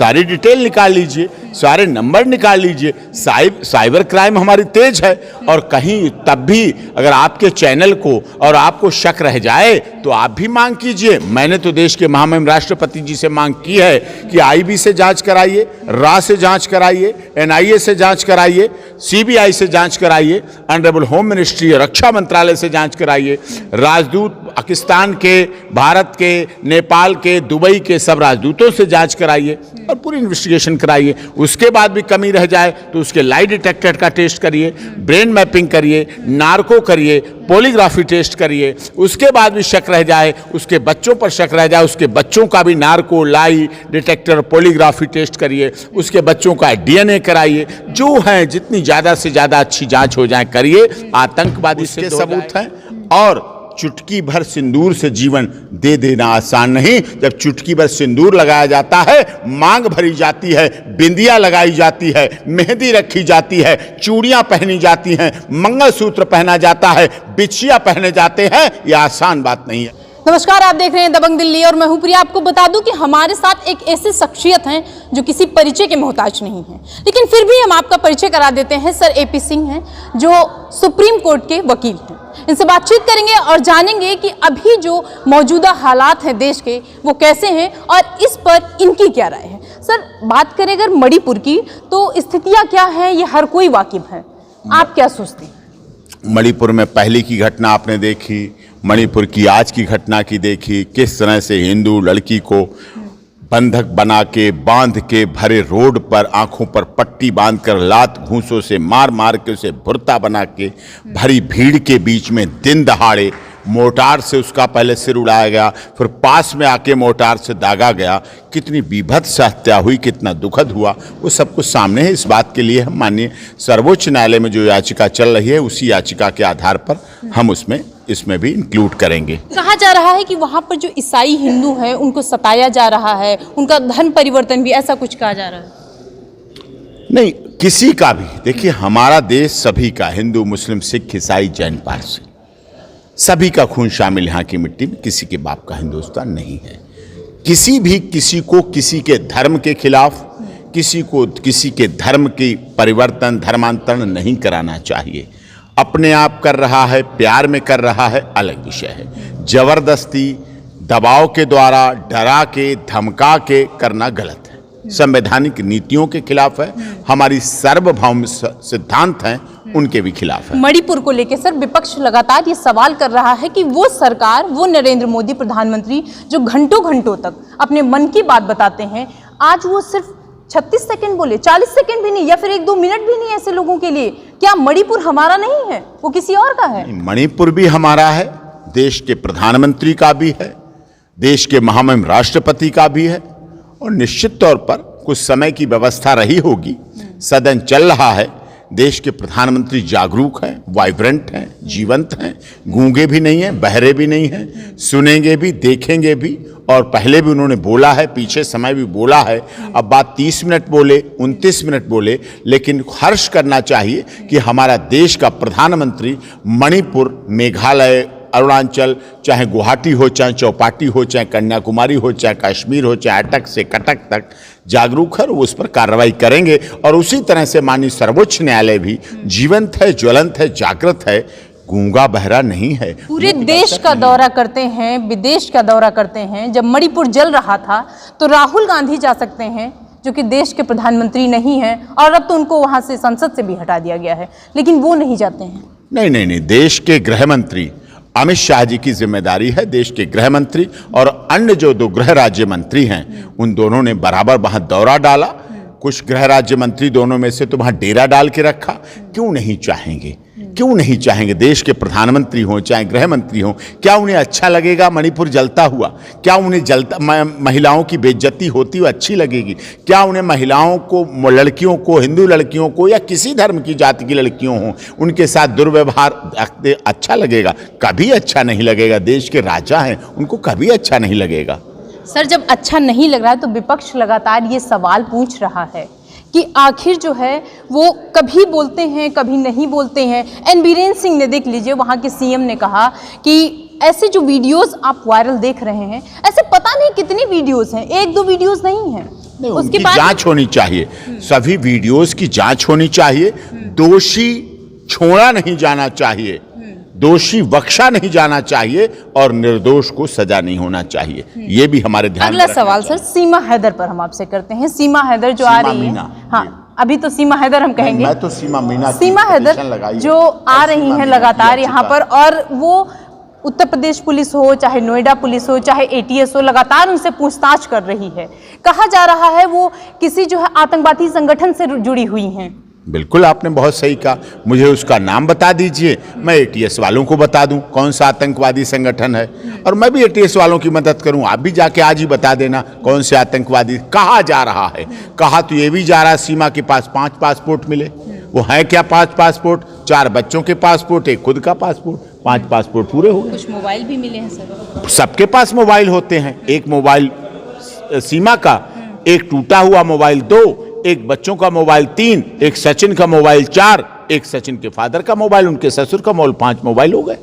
सारी डिटेल निकाल लीजिए, सारे नंबर निकाल लीजिए। साइबर क्राइम हमारी तेज है, और कहीं तब भी अगर आपके चैनल को और आपको शक रह जाए तो आप भी मांग कीजिए। मैंने तो देश के महामहिम राष्ट्रपति जी से मांग की है कि आईबी से जांच कराइए, रा से जांच कराइए, एनआईए से जांच कराइए, सीबीआई से जांच कराइए, ऑनरेबल होम मिनिस्ट्री रक्षा मंत्रालय से जांच कराइए, राजदूत पाकिस्तान के, भारत के, नेपाल के, दुबई के सब राजदूतों से जांच कराइए और पूरी इन्वेस्टिगेशन कराइए। उसके बाद भी कमी रह जाए तो उसके लाई डिटेक्टर का टेस्ट करिए, ब्रेन मैपिंग करिए, नार्को करिए, पॉलीग्राफी टेस्ट करिए। उसके बाद भी शक रह जाए, उसके बच्चों पर शक रह जाए, उसके बच्चों का भी narco, lie detector, polygraphy test करिए, उसके बच्चों का डीएनए कराइए। जो है जितनी ज़्यादा से ज़्यादा अच्छी जांच हो जाए करिए। आतंकवादी से सबूत हैं, और चुटकी भर सिंदूर से जीवन दे देना आसान नहीं। जब चुटकी भर सिंदूर लगाया जाता है, मांग भरी जाती है, बिंदिया लगाई जाती है, मेहंदी रखी जाती है, चूड़ियां पहनी जाती हैं, मंगलसूत्र पहना जाता है, बिछिया पहने जाते हैं, यह आसान बात नहीं है। नमस्कार, आप देख रहे हैं दबंग दिल्ली और मैं हूं प्रिया। आपको बता दूं कि हमारे साथ एक ऐसी शख्सियत हैं जो किसी परिचय के मोहताज नहीं है, लेकिन फिर भी हम आपका परिचय करा देते हैं। सर एपी सिंह हैं, जो सुप्रीम कोर्ट के वकील हैं। इनसे बातचीत करेंगे और जानेंगे कि अभी जो मौजूदा हालात हैं देश के, वो कैसे हैं और इस पर इनकी क्या राय है। सर, बात करें अगर मणिपुर की, तो स्थितियां क्या हैं ये हर कोई वाकिफ है। आप क्या सोचते हैं? मणिपुर में पहले की घटना आपने देखी, मणिपुर की आज की घटना की देखी, किस तरह से हिंदू लड़की को बंधक बना के, बांध के, भरे रोड पर आंखों पर पट्टी बांधकर लात घूंसों से मार मार के उसे भुर्ता बना के भरी भीड़ के बीच में दिन दहाड़े मोर्टार से उसका पहले सिर उड़ाया गया, फिर पास में आके मोर्टार से दागा गया। कितनी बीभत्स हत्या हुई, कितना दुखद हुआ, वो सब कुछ सामने है। इस बात के लिए हम माननीय सर्वोच्च न्यायालय में जो याचिका चल रही है, उसी याचिका के आधार पर हम इसमें भी इंक्लूड करेंगे। कहा जा रहा है कि वहाँ पर जो ईसाई हिंदू हैं उनको सताया जा रहा है, उनका धर्म परिवर्तन भी, ऐसा कुछ कहा जा रहा है। नहीं, किसी का भी, देखिए हमारा देश सभी का, हिंदू, मुस्लिम, सिख, ईसाई, जैन, पारसी, सभी का खून शामिल यहाँ की मिट्टी में। किसी के बाप का हिंदुस्तान नहीं है। किसी भी किसी को किसी के धर्म के खिलाफ, किसी को किसी के धर्म की परिवर्तन, धर्मांतरण नहीं कराना चाहिए। अपने आप कर रहा है, प्यार में कर रहा है, अलग विषय है। जबरदस्ती, दबाव के द्वारा, डरा के, धमका के करना गलत है, संवैधानिक नीतियों के खिलाफ है, हमारी सार्वभौम सिद्धांत हैं उनके भी खिलाफ है। मणिपुर को लेकर सर विपक्ष लगातार ये सवाल कर रहा है कि वो सरकार, वो नरेंद्र मोदी प्रधानमंत्री जो घंटों घंटों तक अपने मन की बात बताते हैं, आज वो सिर्फ 36 सेकंड बोले, 40 सेकंड भी नहीं, या फिर 1-2 मिनट भी नहीं ऐसे लोगों के लिए। क्या मणिपुर हमारा नहीं है, वो किसी और का है? मणिपुर भी हमारा है, देश के प्रधानमंत्री का भी है, देश के महामहिम राष्ट्रपति का भी है, और निश्चित तौर पर कुछ समय की व्यवस्था रही होगी। सदन चल रहा है, देश के प्रधानमंत्री जागरूक हैं, वाइब्रेंट हैं, जीवंत हैं, गूंगे भी नहीं हैं, बहरे भी नहीं हैं, सुनेंगे भी, देखेंगे भी, और पहले भी उन्होंने बोला है, पीछे समय भी बोला है। अब बात 30 मिनट बोले, 29 मिनट बोले, लेकिन हर्ष करना चाहिए कि हमारा देश का प्रधानमंत्री मणिपुर, मेघालय, अरुणाचल, चाहे गुवाहाटी हो, चाहे चौपाटी हो, चाहे कन्याकुमारी हो, चाहे कश्मीर हो, चाहे अटक से कटक तक जागरूक है, वो उस पर कार्रवाई करेंगे। और उसी तरह से माननीय सर्वोच्च न्यायालय भी जीवंत है, ज्वलंत है, जागृत है, गूंगा बहरा नहीं है। पूरे देश का दौरा करते हैं, विदेश का दौरा करते हैं। जब मणिपुर जल रहा था तो राहुल गांधी जा सकते हैं, जो कि देश के प्रधानमंत्री नहीं हैं, और अब तो उनको वहां से, संसद से भी हटा दिया गया है, लेकिन वो नहीं जाते हैं। नहीं, देश के गृह मंत्री अमित शाह जी की जिम्मेदारी है। देश के गृह मंत्री और अन्य जो 2 गृह राज्य मंत्री हैं, उन दोनों ने बराबर वहां दौरा डाला। कुछ गृह राज्य मंत्री दोनों में से तो वहां डेरा डाल के रखा। क्यों नहीं चाहेंगे, क्यों नहीं चाहेंगे? देश के प्रधानमंत्री हों चाहे गृह मंत्री हों, क्या उन्हें अच्छा लगेगा मणिपुर जलता हुआ? क्या उन्हें महिलाओं की बेइज्जती होती हुई अच्छी लगेगी? क्या उन्हें महिलाओं को, लड़कियों को, हिंदू लड़कियों को या किसी धर्म की जाति की लड़कियों हों, उनके साथ दुर्व्यवहार अच्छा लगेगा? कभी अच्छा नहीं लगेगा। देश के राजा हैं, उनको कभी अच्छा नहीं लगेगा। सर, जब अच्छा नहीं लग रहा है तो विपक्ष लगातार ये सवाल पूछ रहा है कि आखिर जो है वो कभी बोलते हैं, कभी नहीं बोलते हैं। एन बीरेन सिंह ने, देख लीजिए, वहाँ के सीएम ने कहा कि ऐसे जो वीडियोस आप वायरल देख रहे हैं, ऐसे पता नहीं कितनी वीडियोस हैं, एक दो वीडियोस नहीं हैं। उसकी जांच होनी चाहिए, सभी वीडियोस की जांच होनी चाहिए, दोषी छोड़ा नहीं जाना चाहिए, दोषी बख्शा नहीं जाना चाहिए और निर्दोष को सजा नहीं होना चाहिए। ये भी हमारे ध्यान में अगला सवाल सर सीमा हैदर पर हम आपसे करते हैं। सीमा हैदर जो आ रही है, हाँ अभी तो सीमा हैदर हम कहेंगे, मैं तो सीमा मीना सीमा हैदर जो आ रही हैं लगातार यहाँ पर, और वो उत्तर प्रदेश पुलिस हो, चाहे नोएडा पुलिस हो, चाहे एटीएस हो, लगातार उनसे पूछताछ कर रही है। कहा जा रहा है वो किसी जो है आतंकवादी संगठन से जुड़ी हुई हैं। बिल्कुल, आपने बहुत सही कहा। मुझे उसका नाम बता दीजिए, मैं एटीएस वालों को बता दूं कौन सा आतंकवादी संगठन है, और मैं भी एटीएस वालों की मदद करूं। आप भी जाके आज ही बता देना कौन से आतंकवादी। कहा जा रहा है, कहा तो ये भी जा रहा है सीमा के पास 5 पासपोर्ट मिले। वो है क्या 5 पासपोर्ट? 4 बच्चों के पासपोर्ट, एक खुद का पासपोर्ट, 5 पासपोर्ट पूरे हो गए। कुछ मोबाइल भी मिले हैं सर, सबके पास मोबाइल होते हैं। एक मोबाइल सीमा का, एक टूटा हुआ मोबाइल 2, एक बच्चों का मोबाइल 3, एक सचिन का मोबाइल 4, एक सचिन के फादर का मोबाइल, उनके ससुर का मोबाइल, 5 मोबाइल हो गए।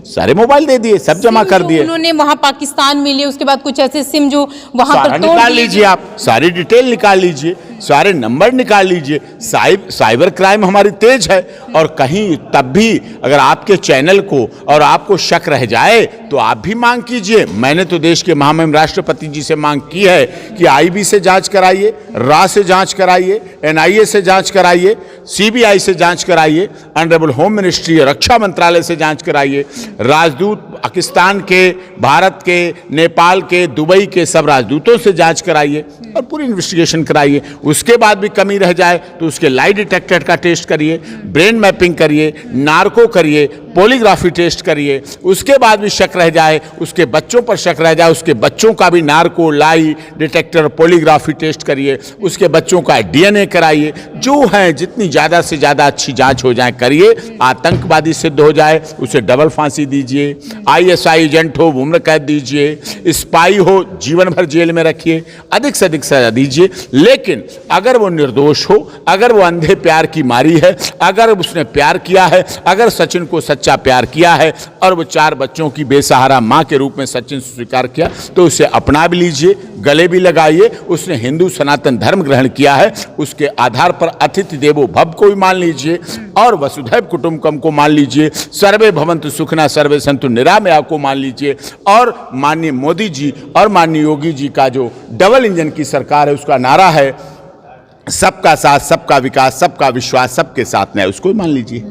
सारे मोबाइल दे दिए, सब जमा कर दिए। उन्होंने वहां पाकिस्तान में लिए, उसके बाद कुछ ऐसे सिम जो वहां पर तोड़ निकाल लीजिए, आप सारी डिटेल निकाल लीजिए, सारे नंबर निकाल लीजिए। साइबर क्राइम हमारी तेज है, और कहीं तब भी अगर आपके चैनल को और आपको शक रह जाए तो आप भी मांग कीजिए। मैंने तो देश के महामहिम राष्ट्रपति जी से मांग की है कि आईबी से जांच कराइए, रा से जांच कराइए, एनआईए से जांच कराइए, सीबीआई से जांच कराइए, ऑनरेबल होम मिनिस्ट्री रक्षा मंत्रालय से जांच कराइए, राजदूत पाकिस्तान के, भारत के, नेपाल के, दुबई के सब राजदूतों से जांच कराइए और पूरी इन्वेस्टिगेशन कराइए। उसके बाद भी कमी रह जाए तो उसके लाई डिटेक्टर का टेस्ट करिए, ब्रेन मैपिंग करिए, नार्को करिए, पॉलीग्राफी टेस्ट करिए। उसके बाद भी शक रह जाए, उसके बच्चों पर शक रह जाए, उसके बच्चों का भी narco, lie detector, polygraphy test करिए, उसके बच्चों का डीएनए कराइए। जो है जितनी ज़्यादा से ज़्यादा अच्छी जांच हो जाए करिए। आतंकवादी सिद्ध हो जाए उसे डबल फांसी दीजिए, आईएसआई एजेंट हो उम्र कैद दीजिए, स्पाई हो जीवन भर जेल में रखिए, अधिक से अधिक सजा दीजिए। लेकिन अगर वो निर्दोष हो, अगर वो अंधे प्यार की मारी है, अगर उसने प्यार किया है, अगर सचिन को सच्चा प्यार किया है और वो 4 बच्चों की बेसहारा मां के रूप में सचिन स्वीकार किया, तो उसे अपना भी लीजिए, गले भी लगाइए। उसने हिंदू सनातन धर्म ग्रहण किया है, उसके आधार पर अतिथि देवो भव को भी मान लीजिए और वसुधैव कुटुंबकम को मान लीजिए, सर्वे भवन्तु सुखिनः सर्वे सन्तु निरामया को मान लीजिए। और माननीय मोदी जी और माननीय योगी जी का जो डबल इंजन की सरकार है, उसका नारा है सबका साथ, सबका विकास, सबका विश्वास, सबके साथ न्याय, उसको मान लीजिए।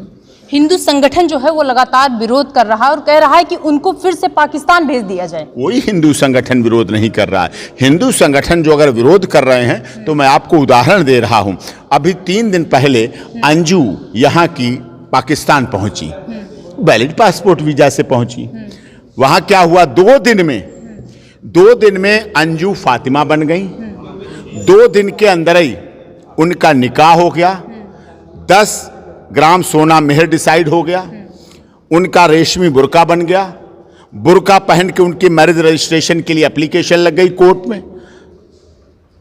हिंदू संगठन जो है वो लगातार विरोध कर रहा है और कह रहा है कि उनको फिर से पाकिस्तान भेज दिया जाए। कोई हिंदू संगठन विरोध नहीं कर रहा है। हिंदू संगठन जो अगर विरोध कर रहे हैं तो मैं आपको उदाहरण दे रहा हूं। अभी 3 दिन पहले अंजू यहाँ की पाकिस्तान पहुंची, वैलिड पासपोर्ट वीजा से पहुंची। वहां क्या हुआ, 2 दिन में अंजू फातिमा बन गई। 2 दिन के अंदर ही उनका निकाह हो गया, 10 ग्राम सोना मेहर डिसाइड हो गया, उनका रेशमी बुर्का बन गया। बुर्का पहन के उनकी मैरिज रजिस्ट्रेशन के लिए एप्लीकेशन लग गई कोर्ट में,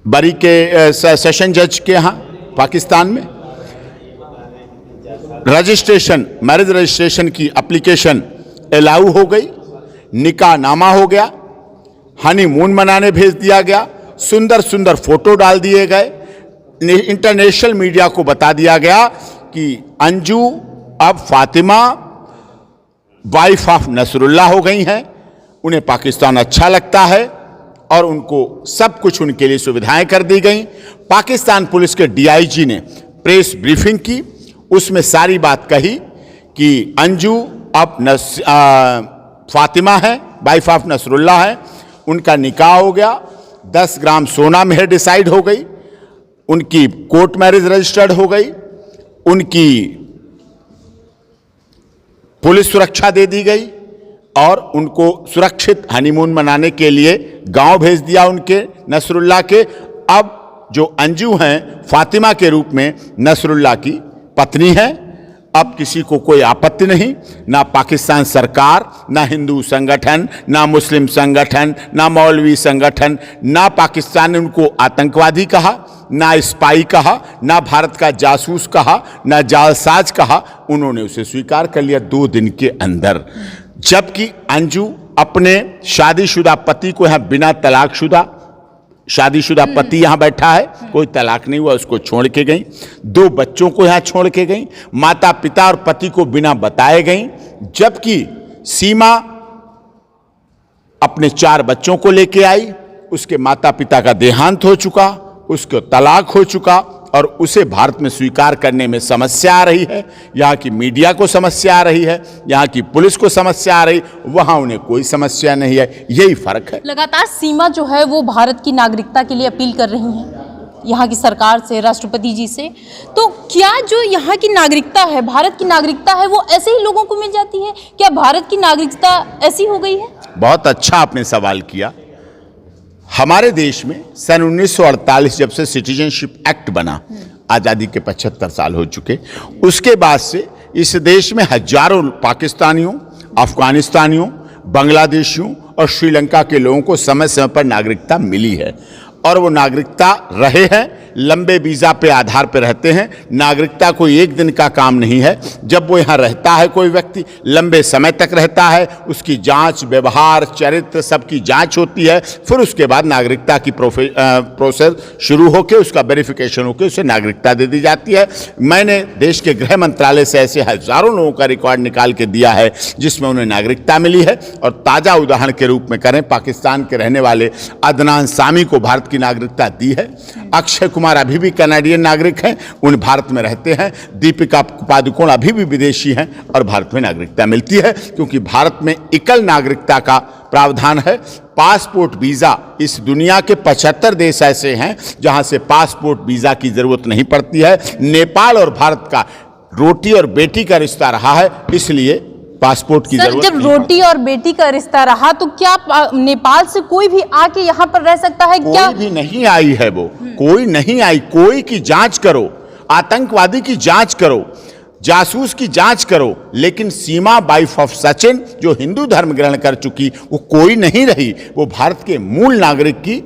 बरी के सेशन जज के यहाँ पाकिस्तान में। रजिस्ट्रेशन, मैरिज रजिस्ट्रेशन की एप्लीकेशन अलाउ हो गई, निकाह नामा हो गया, हनीमून मनाने भेज दिया गया, सुंदर सुंदर फोटो डाल दिए गए, इंटरनेशनल मीडिया को बता दिया गया कि अंजू अब फातिमा वाइफ ऑफ नसरुल्लाह हो गई हैं, उन्हें पाकिस्तान अच्छा लगता है और उनको सब कुछ उनके लिए सुविधाएं कर दी गई। पाकिस्तान पुलिस के डीआईजी ने प्रेस ब्रीफिंग की, उसमें सारी बात कही कि अंजू अब फातिमा है, वाइफ ऑफ नसरुल्लाह है, उनका निकाह हो गया, 10 ग्राम सोना मेहर डिसाइड हो गई, उनकी कोर्ट मैरिज रजिस्टर्ड हो गई, उनकी पुलिस सुरक्षा दे दी गई और उनको सुरक्षित हनीमून मनाने के लिए गांव भेज दिया उनके नसरुल्लाह के। अब जो अंजू हैं फातिमा के रूप में नसरुल्लाह की पत्नी है। अब किसी को कोई आपत्ति नहीं, ना पाकिस्तान सरकार, ना हिंदू संगठन, ना मुस्लिम संगठन, ना मौलवी संगठन, ना पाकिस्तान ने उनको आतंकवादी कहा, ना स्पाई कहा, ना भारत का जासूस कहा, ना जालसाज कहा। उन्होंने उसे स्वीकार कर लिया 2 दिन के अंदर। जबकि अंजू अपने शादीशुदा पति को यहाँ बिना तलाकशुदा शादीशुदा पति यहाँ बैठा है, कोई तलाक नहीं हुआ, उसको छोड़ के गई। 2 बच्चों को यहाँ छोड़ के गई, माता पिता और पति को बिना बताए गई। जबकि सीमा अपने 4 बच्चों को लेके आई, उसके माता पिता का देहांत हो चुका, उसको तलाक हो चुका और उसे भारत में स्वीकार करने में समस्या आ रही है। यहाँ की मीडिया को समस्या आ रही है, यहाँ की पुलिस को समस्या आ रही, वहाँ उन्हें कोई समस्या नहीं है। यही फर्क है। लगातार सीमा जो है वो भारत की नागरिकता के लिए अपील कर रही हैं यहाँ की सरकार से, राष्ट्रपति जी से। तो क्या जो यहाँ की नागरिकता है, भारत की नागरिकता है, वो ऐसे ही लोगों को मिल जाती है? क्या भारत की नागरिकता ऐसी हो गई है? बहुत अच्छा आपने सवाल किया। हमारे देश में सन 1948 जब से सिटीजनशिप एक्ट बना, आज़ादी के 75 साल हो चुके, उसके बाद से इस देश में हजारों पाकिस्तानियों, अफगानिस्तानियों, बांग्लादेशियों और श्रीलंका के लोगों को समय समय पर नागरिकता मिली है और वो नागरिकता रहे हैं, लंबे वीज़ा पे आधार पे रहते हैं। नागरिकता कोई एक दिन का काम नहीं है। जब वो यहाँ रहता है, कोई व्यक्ति लंबे समय तक रहता है, उसकी जांच, व्यवहार, चरित्र सबकी जांच होती है। फिर उसके बाद नागरिकता की प्रोसेस शुरू होकर उसका वेरिफिकेशन होकर उसे नागरिकता दे दी जाती है। मैंने देश के गृह मंत्रालय से ऐसे हजारों लोगों का रिकॉर्ड निकाल के दिया है जिसमें उन्हें नागरिकता मिली है। और ताज़ा उदाहरण के रूप में करें, पाकिस्तान के रहने वाले अदनान सामी को भारत की नागरिकता दी है। अक्षय कुमार अभी भी कनाडियन नागरिक हैं, उन भारत में रहते हैं। दीपिका पादुकोण अभी भी विदेशी हैं और भारत में नागरिकता मिलती है, क्योंकि भारत में एकल नागरिकता का प्रावधान है। पासपोर्ट वीजा, इस दुनिया के 75 देश ऐसे हैं जहां से पासपोर्ट वीजा की जरूरत नहीं पड़ती है। नेपाल और भारत का रोटी और बेटी का रिश्ता रहा है, इसलिए पासपोर्ट की जरूरत जब रोटी और बेटी का रिश्ता रहा तो क्या नेपाल से कोई भी आके यहाँ पर रह सकता है? क्या कोई भी नहीं आई है, वो कोई नहीं आई। कोई की जांच करो, आतंकवादी की जांच करो, जासूस की जांच करो, लेकिन सीमा वाइफ ऑफ सचिन जो हिंदू धर्म ग्रहण कर चुकी, वो कोई नहीं रही। वो भारत के मूल नागरिक की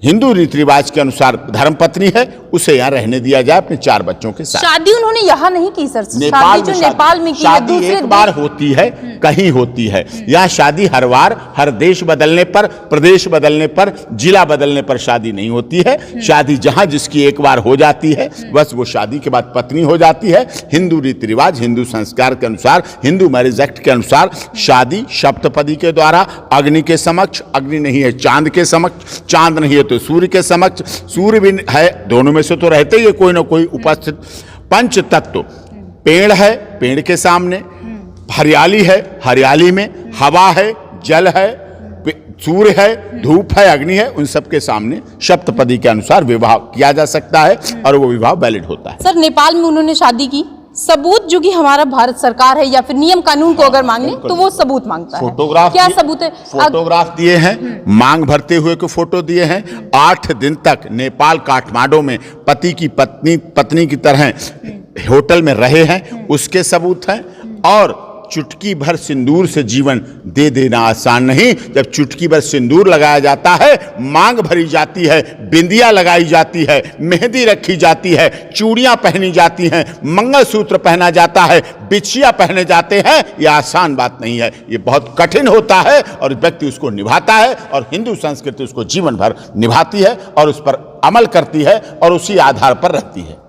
हिंदू रीति रिवाज के अनुसार धर्मपत्नी है, उसे यहाँ रहने दिया जाए अपने 4 बच्चों के साथ। शादी उन्होंने यहाँ नहीं की सर, नेपाल जो नेपाल में की है, शादी दूसरे एक बार होती है, कहीं होती है। यहाँ शादी हर बार, हर देश बदलने पर, प्रदेश बदलने पर, जिला बदलने पर शादी नहीं होती है। शादी जहाँ जिसकी एक बार हो जाती है, बस वो शादी के बाद पत्नी हो जाती है। हिंदू रीति रिवाज, हिंदू संस्कार के अनुसार, हिंदू मैरिज एक्ट के अनुसार शादी सप्तपदी के द्वारा, अग्नि के समक्ष, अग्नि नहीं है चांद के समक्ष, चांद नहीं है तो सूर्य के समक्ष, सूर्य भी है, दोनों में से तो रहते ही है कोई ना कोई उपस्थित। पंच तत्व, पेड़ है, पेड़ के सामने, हरियाली है, हरियाली में हवा है, जल है, सूर्य है, धूप है, अग्नि है, उन सब के सामने सप्तपदी के अनुसार विवाह किया जा सकता है और वो विवाह वैलिड होता है। सर, नेपाल में उन्होंने शादी की, सबूत जो कि हमारा भारत सरकार है या फिर नियम कानून को अगर मांगे तो वो सबूत मांगता है। फोटोग्राफ, क्या सबूत है? फोटोग्राफ दिए हैं, मांग भरते हुए को फोटो दिए हैं। 8 दिन तक नेपाल काठमांडू में पति की पत्नी की तरह होटल में रहे हैं, उसके सबूत हैं। और चुटकी भर सिंदूर से जीवन दे देना आसान नहीं। जब चुटकी भर सिंदूर लगाया जाता है, मांग भरी जाती है, बिंदिया लगाई जाती है, मेहंदी रखी जाती है, चूड़ियां पहनी जाती हैं, मंगलसूत्र पहना जाता है, बिछिया पहने जाते हैं, ये आसान बात नहीं है, ये बहुत कठिन होता है और व्यक्ति उसको निभाता है और हिंदू संस्कृति उसको जीवन भर निभाती है और उस पर अमल करती है और उसी आधार पर रहती है।